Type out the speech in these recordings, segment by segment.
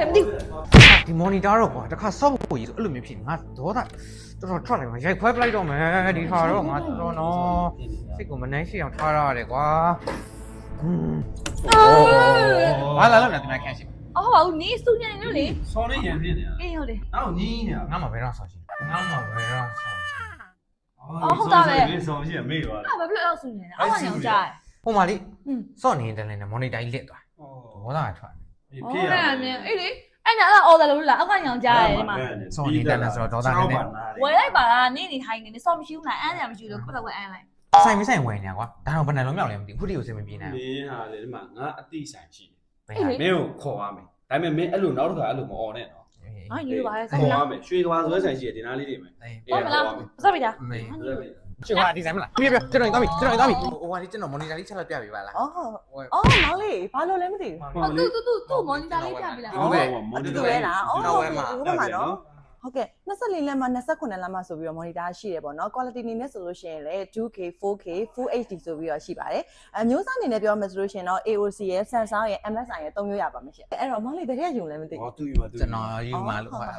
လဲမသိဘူးဒီ monitor တော့ကွာတခါ soft ကိုကြီးဆိုအဲ့လိုမျိုးဖြစ်ငါဒေါသတော်တော်ထွက်လိုက်မှာရိုက်ခွဲပလိုက်တော့မယ်ဒီခါတော့ငါတော်နော်စိတ်ကိုမနှမ်းရှိအောင်ထားရတယ်ကွာဘာလာလို့လဲဒီမှာခန့်ရှိအော်ဟုတ်ပါဘူးနီးစူညံနေလို့လေဆောင်းနေရံဖြစ်နေတာအေးဟုတ်တယ်နောက်နီးနေတာငါမှဘယ်တော့ဆောင်းရှိငါမှဘယ်တော့ဆောင်းရှိဆောင်းရှိမေ့သွားတယ်အဲ့ဘာဖြစ်လို့အဲ့စူညံလဲအောက်ကနေအောင်ကြားဟိုမှာလေစော့နေတယ်လည်း monitor ကြီးလစ်သွားဒေါသကထွက်ဟုတ်တယ်အေးလေအဲ့ဒါအော်တယ်လို့လားအောက်ကနေအောင်ကြားရတယ်ဒီမှာစော့နေတယ်လည်းဆိုတော့ဒေါသနဲ့ဝယ်လိုက်ပါလားနေနေဟိုင်းနေစော့မရှိဘူးလားအမ်းရမရှိလို့ကိုယ့်တော့ဝယ်အမ်းလိုက်ဆိုင်မဆိုင်ဝယ်နေကွာဒါတော့ဘယ်နဲ့လုံးမြောက်လဲမသိဘူးခုတည်းကိုစင်မပြေနိုင်ဘူးမင်းဟာလေဒီမှာငါအတိဆိုင်ရှိတယ်မင်းကိုခေါ်ရမယ်ဒါပေမဲ့မင်းအဲ့လိုနောက်တစ်ခါအဲ့လိုမអော်နဲ့နော်ဟာယူပါရဲ့ခေါ်ရမယ်ရွှေသွားဆွဲဆိုင်ရှိတယ်ဒီနားလေးတွေမယ်ဟုတ်မလားစပ်ပြီလားချစ်ပါဒီဆိုင်မလားပြပြကျွန်တော်သွားပြီဟိုဟာလေးကျွန်တော် monitor လေးချက်လိုက်ပြပေးပါလားအော်မောင်လေးဘာလို့လဲမသိဘူးသူ့ monitor လေးပြပေးလားဟုတ်ကဲ့တူရဲလားအော်ဟုတ်ကဲ့နော်ဟုတ်ကဲ့24လက်မှ29လက်မှဆိုပြီးတော့ monitor ရှိတယ်ပေါ့နော် quality အနေနဲ့ဆိုလို့ရှိရင်လည်း 2K 4K Full HD ဆိုပြီးတော့ရှိပါတယ်အမျိုးသားအနေနဲ့ပြောမှဆိုလို့ရှိရင်တော့ AOC ရဲ့ Samsung ရဲ့ MSI ရဲ့3မျိုးရပါမယ်ရှင်အဲ့တော့မောင်လေးတကယ်ယူလဲမသိဘူးဟောသူယူပါသူကျွန်တော်ယူမှာလို့ခေါ်တာ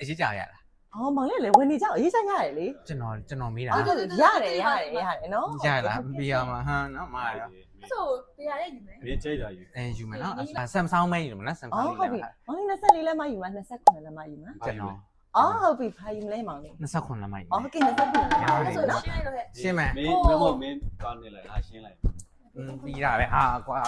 အရေးကြရလားအော်မောင်လေးလည်းဝင်နေကြအရေးချရတယ်လေကျွန်တော်မေးတာရတယ်နော်ရလားပြရမှာဟမ်နော်မာရဆိုတရားရဲ့ယူမယ်မင်းကြိတ်တာယူယူမယ်နော် Samsung မဲယူမလား Samsung ဟုတ်ပြီမောင်လေး24လက်မှယူမှာ29လက်မှယူမှာကျွန်တော်အော်ဟုတ်ပြီဖာယူမလဲမောင်လေး29လက်မှယူအော်ဟုတ်ကဲ့29လက်မှဆိုတော့ရှင်းလိုက်တော့ရှင်းမယ်မင်းကောင်းနေလိုက်ဟာရှင်းလိုက်ပြီးတာပဲဟာကွာ